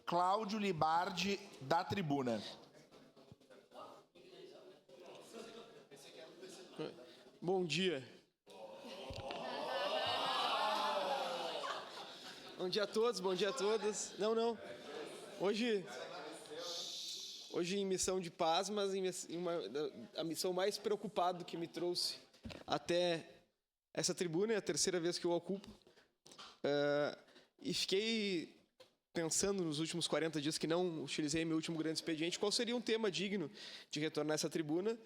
Cláudio Libardi, da tribuna. Bom dia. Bom dia a todos, bom dia a todas. Não. Hoje em missão de paz, mas a missão mais preocupada que me trouxe até essa tribuna, é a terceira vez que eu ocupo. E fiquei pensando nos últimos 40 dias que não utilizei meu último grande expediente, qual seria um tema digno de retornar a essa tribuna.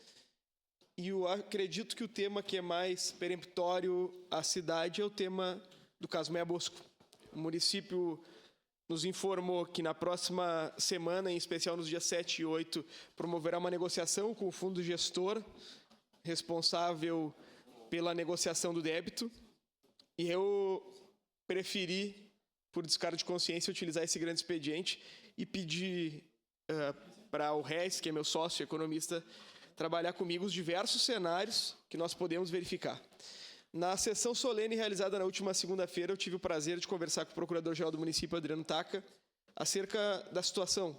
E eu acredito que o tema que é mais peremptório à cidade é o tema do caso Meia Bosco. O município nos informou que na próxima semana, em especial nos dias 7 e 8, promoverá uma negociação com o fundo gestor responsável pela negociação do débito. E eu preferi, por descargo de consciência, utilizar esse grande expediente e pedir para o Reis, que é meu sócio economista, trabalhar comigo os diversos cenários que nós podemos verificar. Na sessão solene realizada na última segunda-feira, eu tive o prazer de conversar com o Procurador-Geral do Município, Adriano Taca, acerca da situação.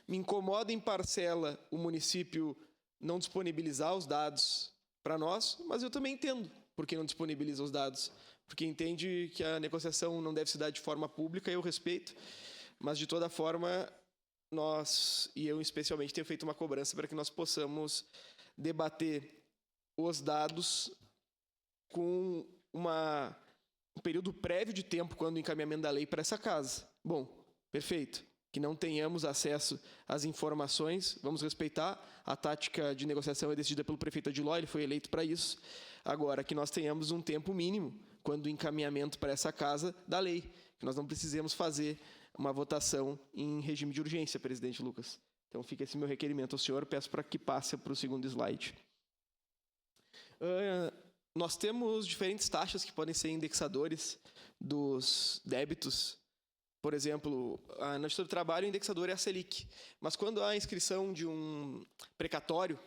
Me incomoda em parcela o município não disponibilizar os dados para nós, mas eu também entendo por que não disponibiliza os dados, porque entende que a negociação não deve se dar de forma pública, eu respeito, mas de toda forma, nós, e eu especialmente, tenho feito uma cobrança para que nós possamos debater os dados com um período prévio de tempo quando o encaminhamento da lei para essa casa. Bom, perfeito. Que não tenhamos acesso às informações, vamos respeitar. A tática de negociação é decidida pelo prefeito Adiló, ele foi eleito para isso. Agora, que nós tenhamos um tempo mínimo quando o encaminhamento para essa casa da lei, que nós não precisemos fazer uma votação em regime de urgência, presidente Lucas. Então, fica esse meu requerimento ao senhor, peço para que passe para o segundo slide. Nós temos diferentes taxas que podem ser indexadores dos débitos. Por exemplo, na Justiça do Trabalho, o indexador é a Selic. Mas quando há a inscrição de um precatório,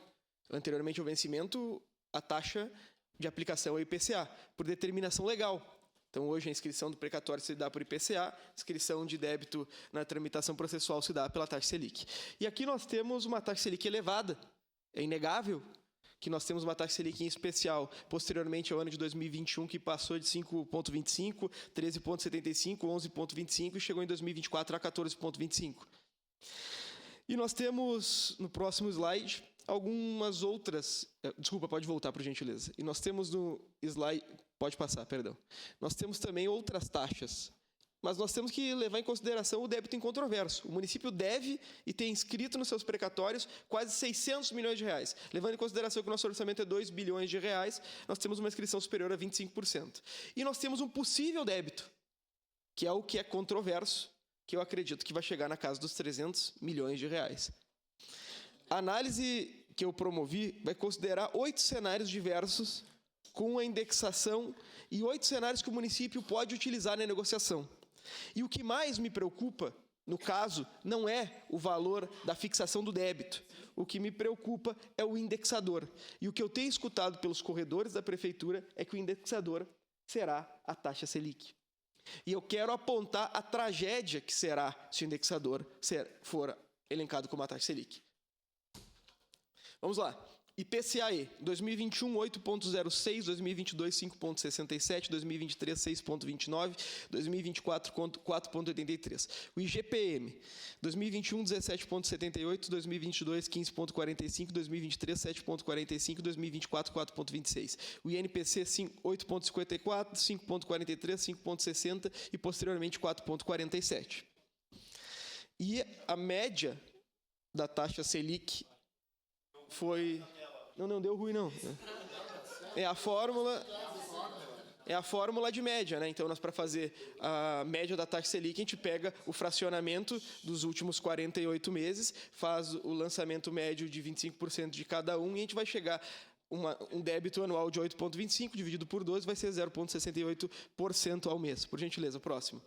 anteriormente ao vencimento, a taxa de aplicação é o IPCA, por determinação legal. Então, hoje, a inscrição do precatório se dá por IPCA, a inscrição de débito na tramitação processual se dá pela taxa Selic. E aqui nós temos uma taxa Selic elevada. É inegável que nós temos uma taxa Selic em especial, posteriormente ao ano de 2021, que passou de 5,25, 13,75, 11,25 e chegou em 2024 a 14,25. E nós temos, no próximo slide, algumas outras... Desculpa, pode voltar, por gentileza. E nós temos no slide... Pode passar, perdão. Nós temos também outras taxas, mas nós temos que levar em consideração o débito incontroverso. O município deve e tem inscrito nos seus precatórios quase 600 milhões de reais. Levando em consideração que o nosso orçamento é 2 bilhões de reais, nós temos uma inscrição superior a 25%. E nós temos um possível débito, que é o que é controverso, que eu acredito que vai chegar na casa dos 300 milhões de reais. A análise que eu promovi vai considerar 8 cenários diversos com a indexação e 8 cenários que o município pode utilizar na negociação. E o que mais me preocupa, no caso, não é o valor da fixação do débito. O que me preocupa é o indexador. E o que eu tenho escutado pelos corredores da prefeitura é que o indexador será a taxa Selic. E eu quero apontar a tragédia que será se o indexador for elencado como a taxa Selic. Vamos lá. IPCAE, 2021, 8,06, 2022, 5,67, 2023, 6,29, 2024, 4,83. O IGPM, 2021, 17,78, 2022, 15,45, 2023, 7,45, 2024, 4,26. O INPC, 8,54, 5,43, 5,60 e, posteriormente, 4,47. E a média da taxa Selic foi... Não deu ruim, não. É a fórmula de média, né? Então, nós, para fazer a média da taxa Selic, a gente pega o fracionamento dos últimos 48 meses, faz o lançamento médio de 25% de cada um, e a gente vai chegar um débito anual de 8,25, dividido por 12, vai ser 0,68% ao mês. Por gentileza, próximo.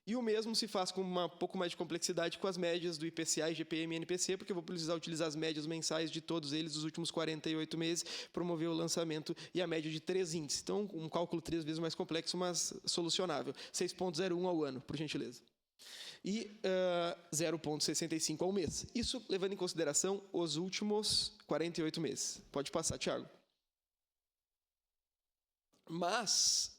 E o mesmo se faz com um pouco mais de complexidade com as médias do IPCA, IGPM e NPC, porque eu vou precisar utilizar as médias mensais de todos eles dos últimos 48 meses, promover o lançamento e a média de 3 índices. Então, um cálculo 3 vezes mais complexo, mas solucionável. 6,01 ao ano, por gentileza. e 0,65 ao mês. Isso levando em consideração os últimos 48 meses. Pode passar, Thiago. Mas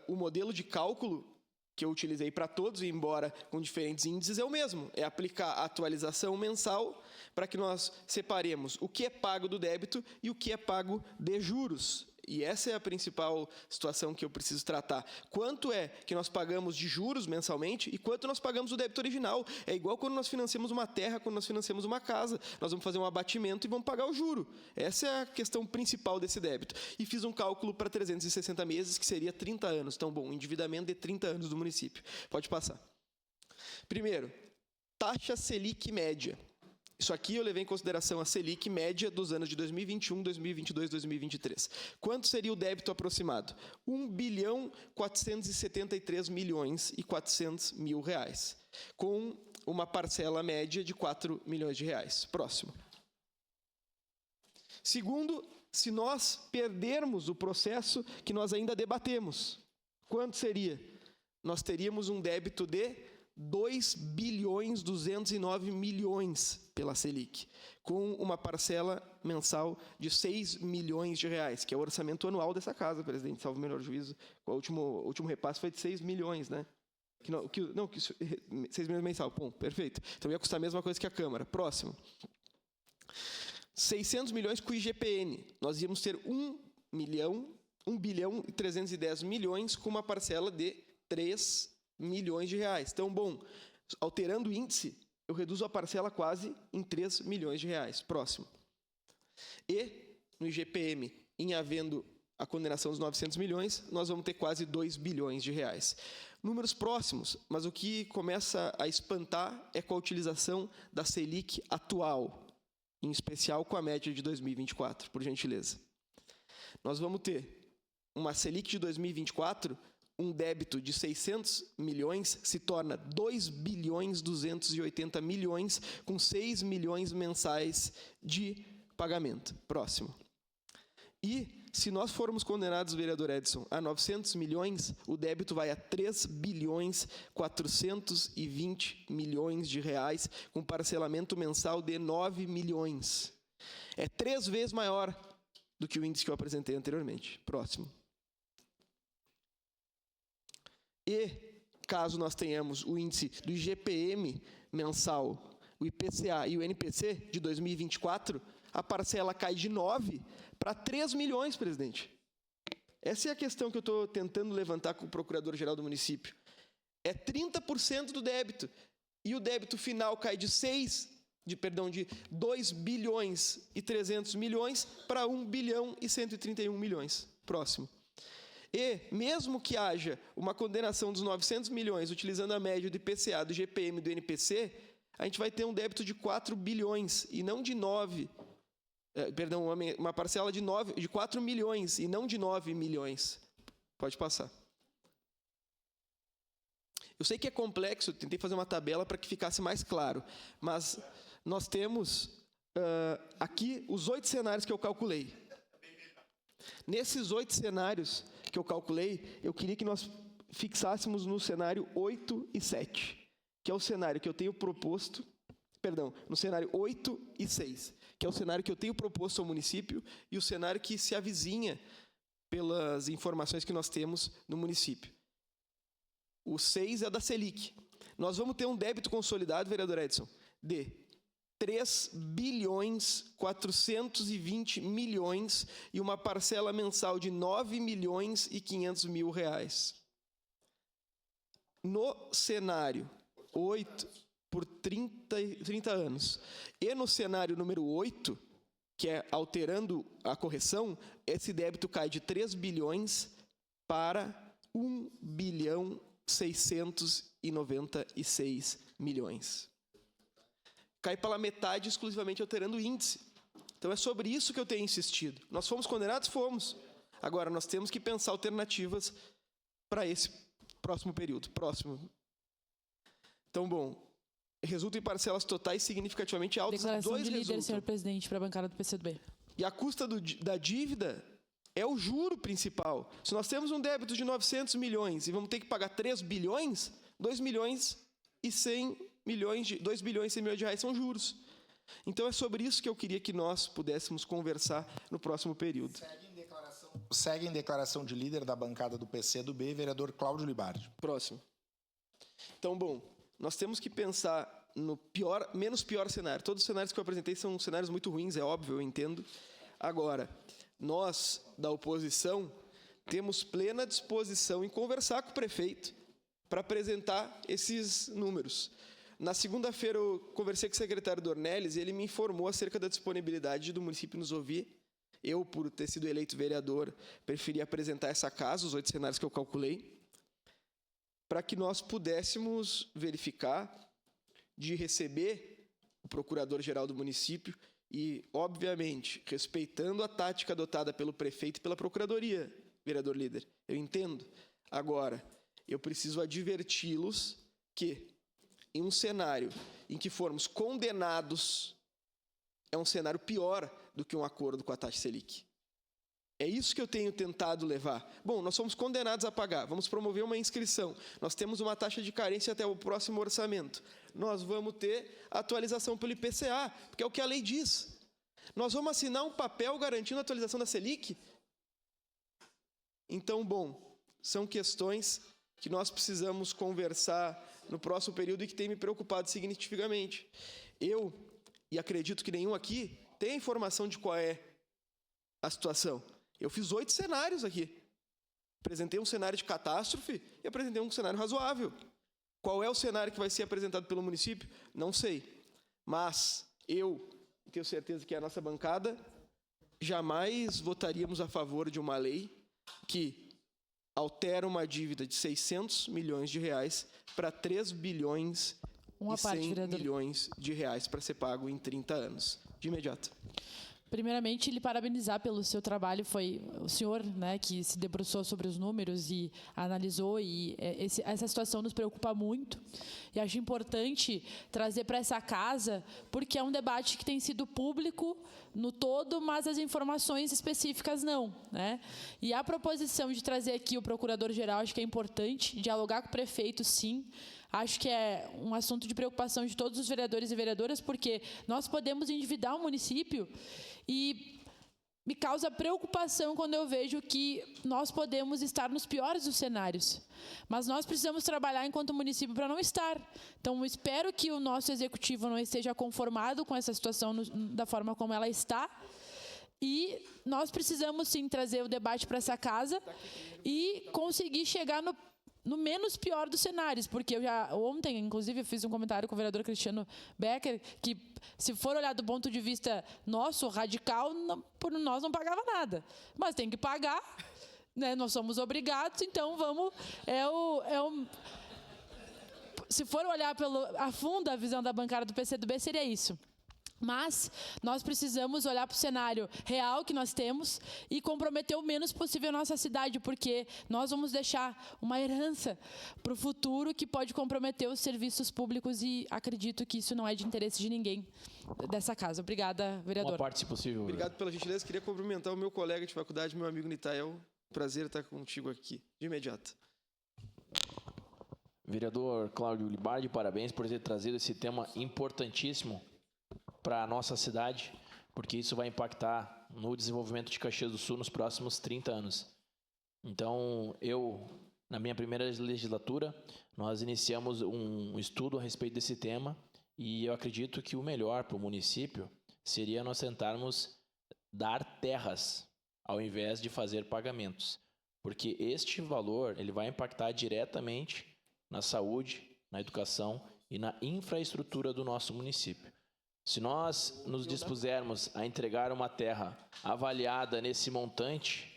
o modelo de cálculo que eu utilizei para todos, embora com diferentes índices, é o mesmo. É aplicar a atualização mensal para que nós separemos o que é pago do débito e o que é pago de juros. E essa é a principal situação que eu preciso tratar. Quanto é que nós pagamos de juros mensalmente e quanto nós pagamos do débito original. É igual quando nós financiamos uma terra, quando nós financiamos uma casa. Nós vamos fazer um abatimento e vamos pagar o juro. Essa é a questão principal desse débito. E fiz um cálculo para 360 meses, que seria 30 anos. Então, bom, endividamento de 30 anos do município. Pode passar. Primeiro, taxa Selic média. Isso aqui eu levei em consideração a Selic média dos anos de 2021, 2022, 2023. Quanto seria o débito aproximado? 1.473.400.000 reais, com uma parcela média de 4 milhões de reais. Próximo. Segundo, se nós perdermos o processo que nós ainda debatemos, quanto seria? Nós teríamos um débito de 2.209.000.000 pela Selic, com uma parcela mensal de 6 milhões de reais, que é o orçamento anual dessa casa, presidente, salvo o melhor juízo. O último repasse foi de 6 milhões, né? 6 milhões mensal, bom, perfeito. Então ia custar a mesma coisa que a Câmara. Próximo. 600 milhões com o IGPN. Nós íamos ter 1 bilhão e 310 milhões com uma parcela de 3 milhões de reais. Então, bom, alterando o índice, eu reduzo a parcela quase em 3 milhões de reais. Próximo. E, no IGPM, em havendo a condenação dos 900 milhões, nós vamos ter quase 2 bilhões de reais. Números próximos, mas o que começa a espantar é com a utilização da Selic atual, em especial com a média de 2024, por gentileza. Nós vamos ter uma Selic de 2024, um débito de 600 milhões se torna 2 bilhões 280 milhões, com 6 milhões mensais de pagamento. Próximo. E, se nós formos condenados, vereador Edson, a 900 milhões, o débito vai a 3 bilhões 420 milhões de reais, com parcelamento mensal de 9 milhões. É 3 vezes maior do que o índice que eu apresentei anteriormente. Próximo. E, caso nós tenhamos o índice do IGPM mensal, o IPCA e o NPC de 2024, a parcela cai de 9 para 3 milhões, presidente. Essa é a questão que eu estou tentando levantar com o Procurador-Geral do município. É 30% do débito. E o débito final cai de 2 bilhões e 300 milhões para 1 bilhão e 131 milhões. Próximo. E, mesmo que haja uma condenação dos 900 milhões, utilizando a média do IPCA, do IGPM e do NPC, a gente vai ter um débito de 4 bilhões e não de 9. Perdão, uma parcela de 4 milhões e não de 9 milhões. Pode passar. Eu sei que é complexo, tentei fazer uma tabela para que ficasse mais claro, mas nós temos aqui os 8 cenários que eu calculei. Nesses 8 cenários que eu calculei, eu queria que nós fixássemos no cenário 8 e 7, que é o cenário que eu tenho proposto, no cenário 8 e 6, que é o cenário que eu tenho proposto ao município e o cenário que se avizinha pelas informações que nós temos no município. O 6 é da Selic. Nós vamos ter um débito consolidado, vereador Edson, de 3 bilhões 420 milhões e uma parcela mensal de 9 milhões e 500 mil reais. No cenário 8, por 30 anos. E no cenário número 8, que é alterando a correção, esse débito cai de 3 bilhões para 1 bilhão 696 milhões. Cai pela metade exclusivamente alterando o índice. Então é sobre isso que eu tenho insistido. Nós fomos condenados? Fomos. Agora, nós temos que pensar alternativas para esse próximo período. Próximo. Então, bom, resulta em parcelas totais significativamente altas. Declaração Dois de líder, resultam. senhor presidente, para a bancada do PCdoB. E a custa da dívida é o juro principal. Se nós temos um débito de 900 milhões e vamos ter que pagar 3 bilhões, 2 milhões e 2 bilhões e 100 milhões de reais são juros. Então é sobre isso que eu queria que nós pudéssemos conversar no próximo período. Segue em declaração de líder da bancada do PCdoB, vereador Cláudio Libardi. Próximo. Então, bom, nós temos que pensar no menos pior cenário. Todos os cenários que eu apresentei são cenários muito ruins, é óbvio, eu entendo. Agora, nós, da oposição, temos plena disposição em conversar com o prefeito para apresentar esses números. Na segunda-feira, eu conversei com o secretário Dornelles e ele me informou acerca da disponibilidade do município nos ouvir. Eu, por ter sido eleito vereador, preferi apresentar essa casa, os 8 cenários que eu calculei, para que nós pudéssemos verificar de receber o procurador-geral do município e, obviamente, respeitando a tática adotada pelo prefeito e pela procuradoria, vereador líder. Eu entendo. Agora, eu preciso adverti-los que, em um cenário em que formos condenados, é um cenário pior do que um acordo com a taxa Selic. É isso que eu tenho tentado levar. Bom, nós somos condenados a pagar, vamos promover uma inscrição. Nós temos uma taxa de carência até o próximo orçamento. Nós vamos ter atualização pelo IPCA, porque é o que a lei diz. Nós vamos assinar um papel garantindo a atualização da Selic? Então, bom, são questões que nós precisamos conversar no próximo período e que tem me preocupado significativamente. Eu, e acredito que nenhum aqui, tem informação de qual é a situação. Eu fiz 8 cenários aqui. Apresentei um cenário de catástrofe e apresentei um cenário razoável. Qual é o cenário que vai ser apresentado pelo município? Não sei. Mas eu tenho certeza que a nossa bancada jamais votaríamos a favor de uma lei que altera uma dívida de 600 milhões de reais para 3 bilhões e 100 milhões de reais para ser pago em 30 anos. De imediato. Primeiramente, lhe parabenizar pelo seu trabalho. Foi o senhor, né, que se debruçou sobre os números e analisou, e essa situação nos preocupa muito. E acho importante trazer para essa casa, porque é um debate que tem sido público no todo, mas as informações específicas não, né? E a proposição de trazer aqui o procurador-geral, acho que é importante, dialogar com o prefeito, sim. Acho que é um assunto de preocupação de todos os vereadores e vereadoras, porque nós podemos endividar o município e me causa preocupação quando eu vejo que nós podemos estar nos piores dos cenários. Mas nós precisamos trabalhar enquanto município para não estar. Então, espero que o nosso executivo não esteja conformado com essa situação da forma como ela está. E nós precisamos, sim, trazer o debate para essa casa e conseguir chegar no menos pior dos cenários, porque eu já ontem, inclusive, eu fiz um comentário com o vereador Cristiano Becker, que se for olhar do ponto de vista nosso, radical, por nós não pagava nada. Mas tem que pagar, né? Nós somos obrigados, então vamos... se for olhar a fundo a visão da bancada do PCdoB, seria isso. Mas nós precisamos olhar para o cenário real que nós temos e comprometer o menos possível a nossa cidade, porque nós vamos deixar uma herança para o futuro que pode comprometer os serviços públicos, e acredito que isso não é de interesse de ninguém dessa casa. Obrigada, vereador. Uma parte, se possível. Obrigado pela gentileza. Queria cumprimentar o meu colega de faculdade, meu amigo Nitael. Prazer estar contigo aqui, de imediato. Vereador Cláudio Libardi, parabéns por ter trazido esse tema importantíssimo para a nossa cidade, porque isso vai impactar no desenvolvimento de Caxias do Sul nos próximos 30 anos. Então, na minha primeira legislatura, nós iniciamos um estudo a respeito desse tema, e eu acredito que o melhor para o município seria nós tentarmos dar terras ao invés de fazer pagamentos, porque este valor ele vai impactar diretamente na saúde, na educação e na infraestrutura do nosso município. Se nós nos dispusermos a entregar uma terra avaliada nesse montante,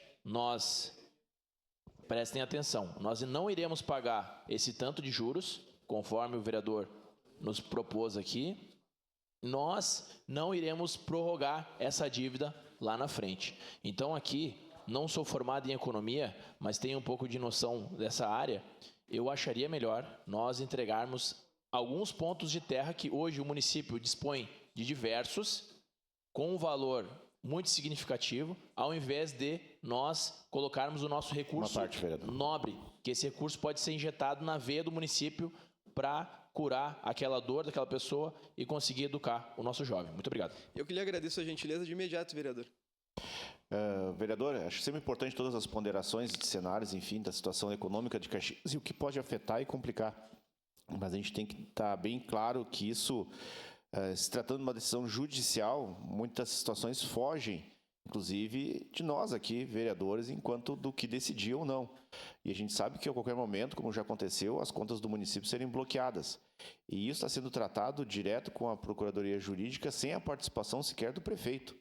prestem atenção, nós não iremos pagar esse tanto de juros, conforme o vereador nos propôs aqui, nós não iremos prorrogar essa dívida lá na frente. Então aqui, não sou formado em economia, mas tenho um pouco de noção dessa área, eu acharia melhor nós entregarmos alguns pontos de terra que hoje o município dispõe de diversos, com um valor muito significativo, ao invés de nós colocarmos o nosso recurso nobre, que esse recurso pode ser injetado na veia do município para curar aquela dor daquela pessoa e conseguir educar o nosso jovem. Muito obrigado. Eu que lhe agradeço a gentileza de imediato, vereador. Vereador, acho sempre importante todas as ponderações de cenários, enfim, da situação econômica de Caxias e o que pode afetar e complicar. Mas a gente tem que estar bem claro que isso, se tratando de uma decisão judicial, muitas situações fogem, inclusive de nós aqui, vereadores, enquanto do que decidir ou não. E a gente sabe que a qualquer momento, como já aconteceu, as contas do município serem bloqueadas. E isso está sendo tratado direto com a Procuradoria Jurídica, sem a participação sequer do prefeito,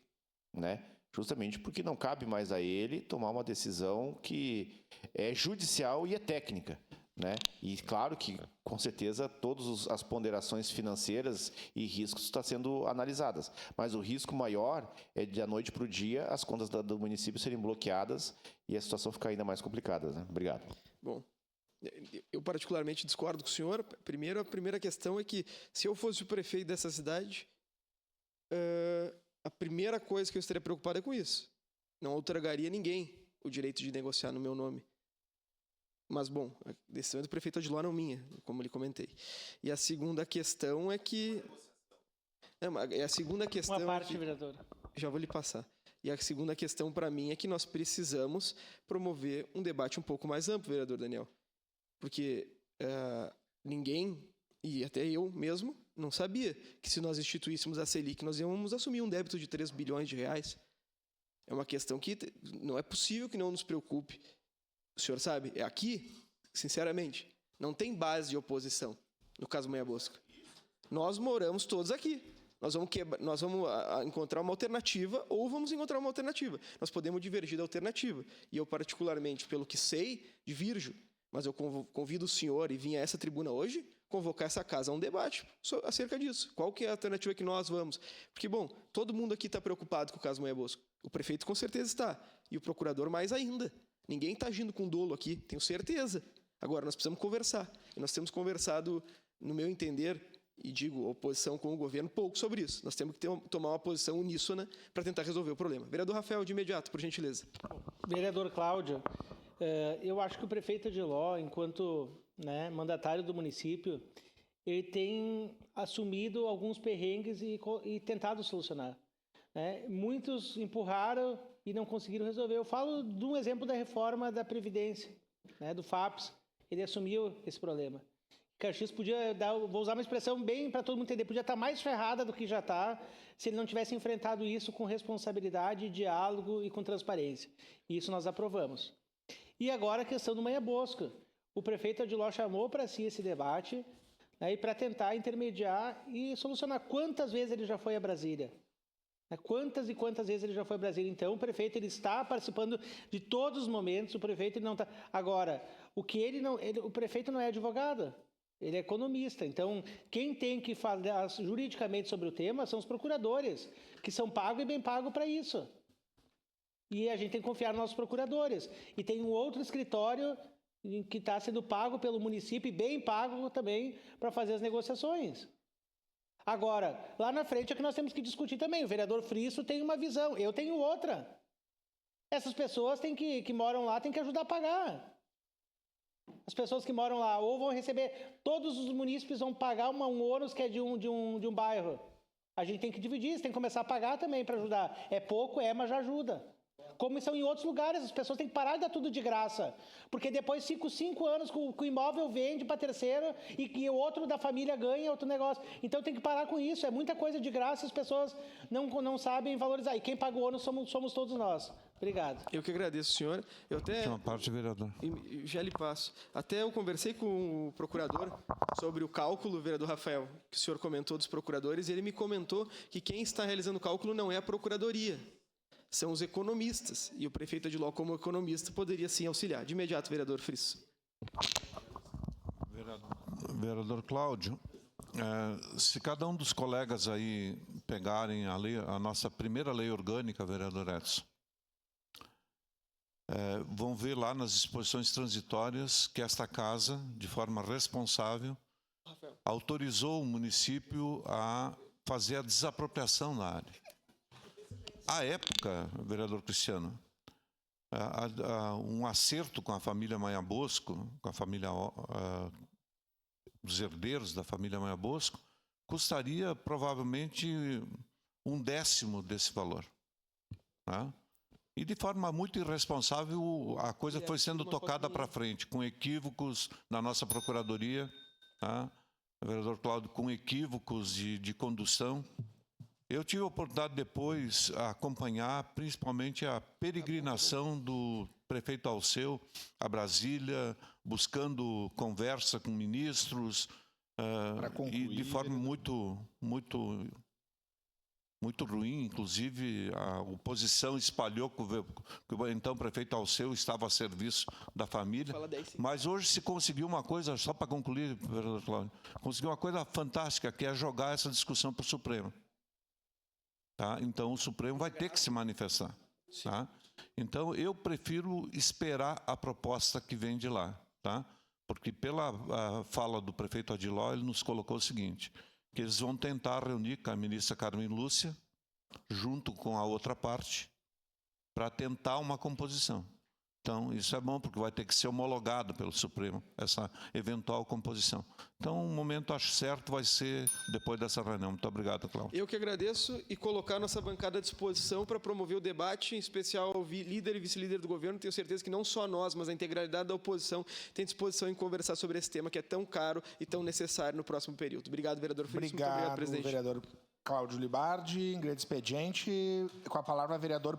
né? Justamente porque não cabe mais a ele tomar uma decisão que é judicial e é técnica, né? E claro que, com certeza, todas as ponderações financeiras e riscos estão sendo analisadas. Mas o risco maior é de, da noite para o dia, as contas do município serem bloqueadas e a situação ficar ainda mais complicada, né? Obrigado. Bom, eu particularmente discordo com o senhor. Primeiro, a primeira questão é que, se eu fosse o prefeito dessa cidade, a primeira coisa que eu estaria preocupado é com isso. Não outorgaria ninguém o direito de negociar no meu nome. Mas, bom, a decisão é do prefeito Odilon, não minha, como lhe comentei. E a segunda questão é que... a segunda questão Uma parte, que... vereador. Já vou lhe passar. E a segunda questão para mim é que nós precisamos promover um debate um pouco mais amplo, vereador Daniel. Porque ninguém, e até eu mesmo, não sabia que se nós instituíssemos a Selic, nós íamos assumir um débito de 3 bilhões de reais. É uma questão que não é possível que não nos preocupe. O senhor sabe, é aqui, sinceramente, não tem base de oposição, no caso Manha Bosco. Nós moramos todos aqui. Nós vamos encontrar uma alternativa ou vamos encontrar uma alternativa. Nós podemos divergir da alternativa. E eu, particularmente, pelo que sei, divirjo. Mas eu convido o senhor e vim a essa tribuna hoje convocar essa casa a um debate acerca disso. Qual que é a alternativa que nós vamos? Porque, bom, todo mundo aqui está preocupado com o caso Manha Bosco. O prefeito com certeza está. E o procurador mais ainda. Ninguém está agindo com dolo aqui, tenho certeza. Agora, nós precisamos conversar. E nós temos conversado, no meu entender, e digo, oposição com o governo, pouco sobre isso. Nós temos que tomar uma posição uníssona para tentar resolver o problema. Vereador Rafael, de imediato, por gentileza. Vereador Cláudio, eu acho que o prefeito Odilon, enquanto mandatário do município, ele tem assumido alguns perrengues e tentado solucionar. Muitos empurraram e não conseguiram resolver. Eu falo de um exemplo da reforma da Previdência, do FAPES. Ele assumiu esse problema. Caxias podia vou usar uma expressão bem para todo mundo entender, podia estar mais ferrada do que já está, se ele não tivesse enfrentado isso com responsabilidade, diálogo e com transparência. E isso nós aprovamos. E agora a questão do Manha Bosco. O prefeito Odilon chamou para si esse debate e para tentar intermediar e solucionar. Quantas vezes ele já foi a Brasília? Quantas e quantas vezes ele já foi a Brasília? Então, o prefeito ele está participando de todos os momentos, o prefeito ele não está... Agora, o prefeito não é advogado, ele é economista. Então, quem tem que falar juridicamente sobre o tema são os procuradores, que são pagos e bem pagos para isso. E a gente tem que confiar nos nossos procuradores. E tem um outro escritório que está sendo pago pelo município e bem pago também para fazer as negociações. Agora, lá na frente é que nós temos que discutir também. O vereador Frisso tem uma visão, eu tenho outra. Essas pessoas que moram lá têm que ajudar a pagar. As pessoas que moram lá ou vão receber, todos os munícipes vão pagar um ônus que é de um bairro. A gente tem que dividir isso, tem que começar a pagar também para ajudar. É pouco, mas já ajuda. Como são em outros lugares, as pessoas têm que parar de dar tudo de graça. Porque depois fica 5 anos que o imóvel vende para terceiro e que o outro da família ganha outro negócio. Então tem que parar com isso. É muita coisa de graça, as pessoas não sabem valorizar. E quem paga o ônus somos todos nós. Obrigado. Eu que agradeço, senhor. Eu até... Uma parte, vereador. Já lhe passo. Até eu conversei com o procurador sobre o cálculo, vereador Rafael, que o senhor comentou dos procuradores, e ele me comentou que quem está realizando o cálculo não é a procuradoria. São os economistas. E o prefeito Odilon, como economista, poderia sim auxiliar. De imediato, vereador Frisso. Vereador Cláudio, se cada um dos colegas aí pegarem a nossa primeira lei orgânica, vereador Edson, vão ver lá nas disposições transitórias que esta casa, de forma responsável, autorizou o município a fazer a desapropriação da área. À época, vereador Cristiano, um acerto com a família Manha Bosco, com a família dos herdeiros da família Maia Bosco, custaria provavelmente 1/10 desse valor. Tá? E de forma muito irresponsável, a coisa foi sendo tocada para frente, com equívocos na nossa procuradoria, tá? Vereador Cláudio, com equívocos de condução. Eu tive a oportunidade depois de acompanhar principalmente a peregrinação do prefeito Alceu a Brasília, buscando conversa com ministros, e de forma muito ruim. Inclusive, a oposição espalhou que o então prefeito Alceu estava a serviço da família. Mas hoje se conseguiu uma coisa, só para concluir, vereador Cláudio, conseguiu uma coisa fantástica, que é jogar essa discussão para o Supremo. Tá? Então, o Supremo vai ter que se manifestar. Tá? Então, eu prefiro esperar a proposta que vem de lá. Tá? Porque, pela fala do prefeito Adiló, ele nos colocou o seguinte, que eles vão tentar reunir com a ministra Carmen Lúcia, junto com a outra parte, para tentar uma composição. Então, isso é bom, porque vai ter que ser homologado pelo Supremo, essa eventual composição. Então, o momento, acho certo, vai ser depois dessa reunião. Muito obrigado, Cláudio. Eu que agradeço e colocar nossa bancada à disposição para promover o debate, em especial o líder e vice-líder do governo. Tenho certeza que não só nós, mas a integralidade da oposição tem disposição em conversar sobre esse tema que é tão caro e tão necessário no próximo período. Obrigado, vereador Felício. Muito obrigado, presidente. Vereador Cláudio Libardi. Em grande expediente, com a palavra, vereador